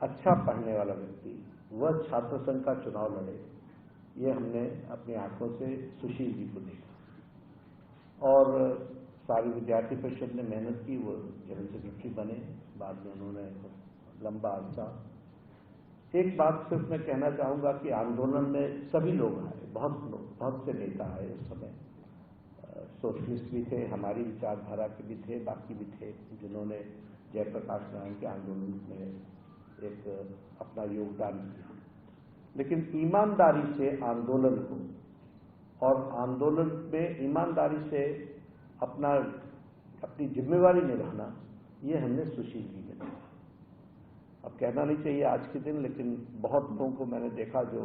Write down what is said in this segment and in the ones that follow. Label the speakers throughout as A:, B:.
A: अच्छा पढ़ने वाला व्यक्ति वह छात्र संघ का चुनाव लड़े, ये हमने अपनी आंखों से सुशील जी को देखा। और सारी विद्यार्थी परिषद ने मेहनत की, वो जनरल सेक्रेटरी बने, बाद में उन्होंने लंबा अरसा। एक बात सिर्फ मैं कहना चाहूंगा कि आंदोलन में सभी लोग आए, बहुत से नेता आए उस समय, सोशलिस्ट भी थे, हमारी विचारधारा के भी थे, बाकी भी थे, जिन्होंने जयप्रकाश नारायण के आंदोलन में एक अपना योगदान दिया। लेकिन ईमानदारी से आंदोलन को और आंदोलन में ईमानदारी से अपनी जिम्मेवारी निभाना, ये हमने सुशील जी में देखा। अब कहना नहीं चाहिए आज के दिन, लेकिन बहुत लोगों को मैंने देखा जो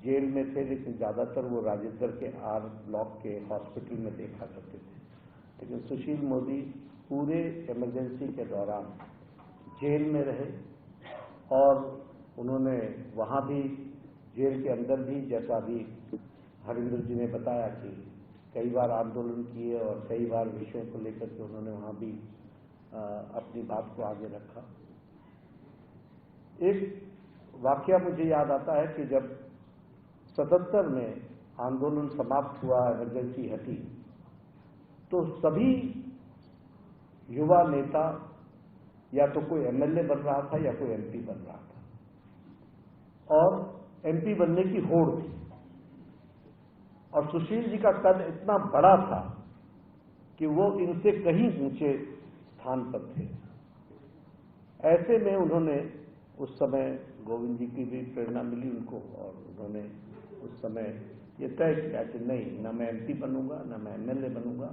A: जेल में थे, लेकिन ज्यादातर वो राजेंद्र के आर ब्लॉक के हॉस्पिटल में देखा करते थे। लेकिन सुशील मोदी पूरे इमरजेंसी के दौरान जेल में रहे और उन्होंने वहां भी, जेल के अंदर भी, जैसा अभी हरिंदर जी ने बताया कि कई बार आंदोलन किए और कई बार विषयों को लेकर के उन्होंने वहां भी अपनी बात को आगे रखा। एक वाकया मुझे याद आता है कि जब 77 में आंदोलन समाप्त हुआ, इमरजेंसी हटी, तो सभी युवा नेता या तो कोई एमएलए बन रहा था या कोई एमपी बन रहा था, और एमपी बनने की होड़ थी। और सुशील जी का कद इतना बड़ा था कि वो इनसे कहीं ऊंचे स्थान पर थे। ऐसे में उन्होंने उस समय, गोविंद जी की भी प्रेरणा मिली उनको, और उन्होंने उस समय ये तय किया कि नहीं, न मैं एमपी बनूंगा, न मैं एमएलए बनूंगा,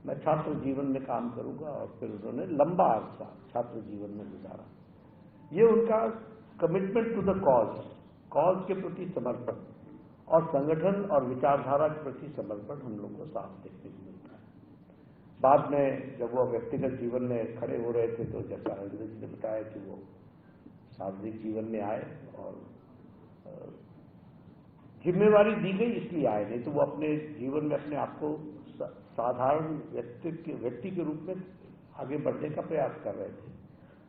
A: मैं छात्र जीवन में काम करूंगा। और फिर उन्होंने लंबा अरसा छात्र जीवन में गुजारा। ये उनका कमिटमेंट टू द कॉज के प्रति समर्पण और संगठन और विचारधारा के प्रति समर्पण हम लोग को साफ देखने को मिलता है। बाद में जब वो व्यक्तिगत जीवन में खड़े हो रहे थे, तो जैसा हरिंदर जी ने बताया कि वो सार्वजनिक जीवन में आए और जिम्मेवारी दी गई इसलिए आए, नहीं तो वो अपने जीवन में अपने आप को साधारण व्यक्ति के रूप में आगे बढ़ने का प्रयास कर रहे थे।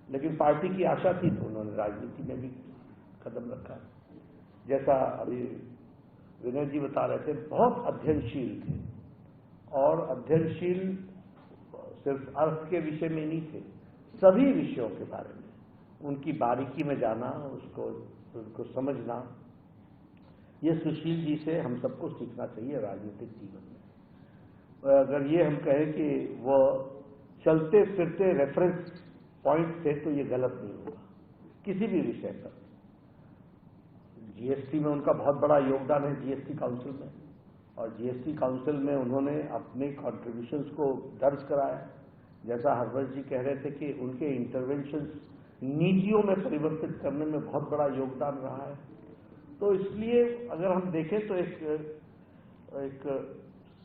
A: लेकिन पार्टी की आशा थी तो उन्होंने राजनीति में भी कदम रखा। जैसा अभी विनय जी बता रहे थे, बहुत अध्ययनशील थे, और अध्ययनशील सिर्फ अर्थ के विषय में नहीं थे, सभी विषयों के बारे में उनकी बारीकी में जाना, उसको समझना, ये सुशील जी से हम सबको सीखना चाहिए राजनीतिक जीवन में। अगर ये हम कहें कि वो चलते फिरते रेफरेंस पॉइंट थे, तो ये गलत नहीं होगा किसी भी विषय पर। जीएसटी में उनका बहुत बड़ा योगदान है, जीएसटी काउंसिल में, और जीएसटी काउंसिल में उन्होंने अपने कॉन्ट्रीब्यूशंस को दर्ज कराया। जैसा हरवर्ष जी कह रहे थे कि उनके इंटरवेंशंस नीतियों में परिवर्तित करने में बहुत बड़ा योगदान रहा है। तो इसलिए अगर हम देखें तो एक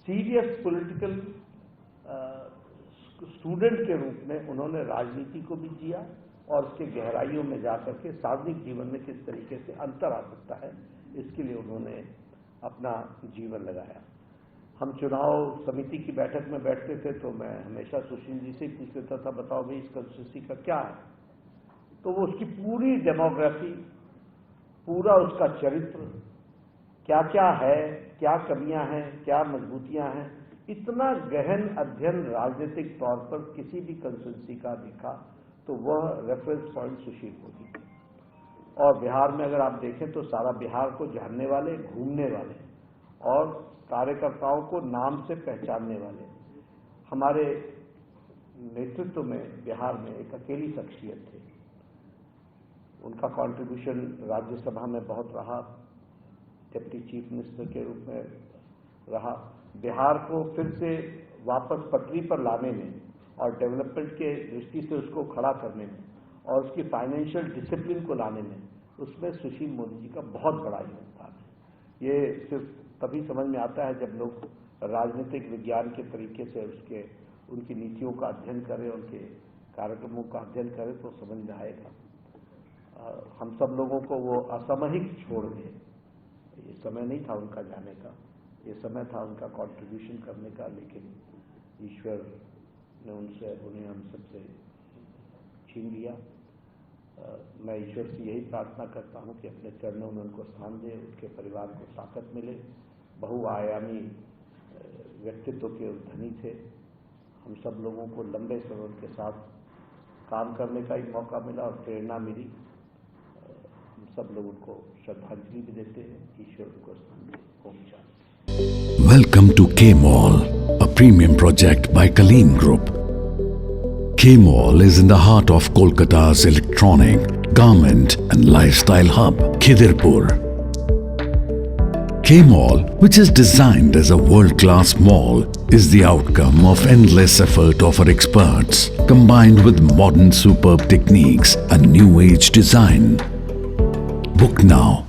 A: सीरियस पॉलिटिकल स्टूडेंट के रूप में उन्होंने राजनीति को भी जिया, और उसके गहराइयों में जाकर के सार्वजनिक जीवन में किस तरीके से अंतर आ सकता है, इसके लिए उन्होंने अपना जीवन लगाया। हम चुनाव समिति की बैठक में बैठते थे तो मैं हमेशा सुशील जी से ही पूछ लेता था, बताओ भाई इस कंस्टिट्यूंसी का क्या है। तो वो उसकी पूरी डेमोग्राफी, पूरा उसका चरित्र, क्या क्या है, क्या कमियां हैं, क्या मजबूतियां हैं, इतना गहन अध्ययन राजनीतिक तौर पर किसी भी कंस्टिट्यूंसी का देखा तो वह रेफरेंस पॉइंट सुशील मोदी। और बिहार में अगर आप देखें तो सारा बिहार को जानने वाले, घूमने वाले और कार्यकर्ताओं को नाम से पहचानने वाले हमारे नेतृत्व में बिहार में एक अकेली शख्सियत थे। उनका कंट्रीब्यूशन राज्यसभा में बहुत रहा, डिप्टी चीफ मिनिस्टर के रूप में रहा। बिहार को फिर से वापस पटरी पर लाने में और डेवलपमेंट के दृष्टि से उसको खड़ा करने में और उसकी फाइनेंशियल डिसिप्लिन को लाने में, उसमें सुशील मोदी जी का बहुत बड़ा योगदान है। ये सिर्फ तभी समझ में आता है जब लोग राजनीतिक विज्ञान के तरीके से उनकी नीतियों का अध्ययन करें, उनके कार्यक्रमों का अध्ययन करें तो समझ में आएगा। हम सब लोगों को वो असामयिक छोड़ दें, ये समय नहीं था उनका जाने का, ये समय था उनका कंट्रीब्यूशन करने का, लेकिन ईश्वर ने उन्हें हम सबसे छीन लिया। मैं ईश्वर से यही प्रार्थना करता हूं कि अपने चरणों में उनको स्थान दे, उनके परिवार को ताकत मिले। बहुआयामी व्यक्तित्व के धनी थे। हम सब लोगों को लंबे समय उनके साथ काम करने का ही मौका मिला और प्रेरणा मिली। हम सब लोग उनको श्रद्धांजलि भी देते हैं। ईश्वर उनको स्थान दे। Om Shanti.
B: Welcome to K-Mall, a premium project by Kaleen Group. K-Mall is in the heart of Kolkata's electronic, garment and lifestyle hub, Khidirpur. K-Mall, which is designed as a world-class mall, is the outcome of endless effort of our experts, combined with modern superb techniques and new age design. Book now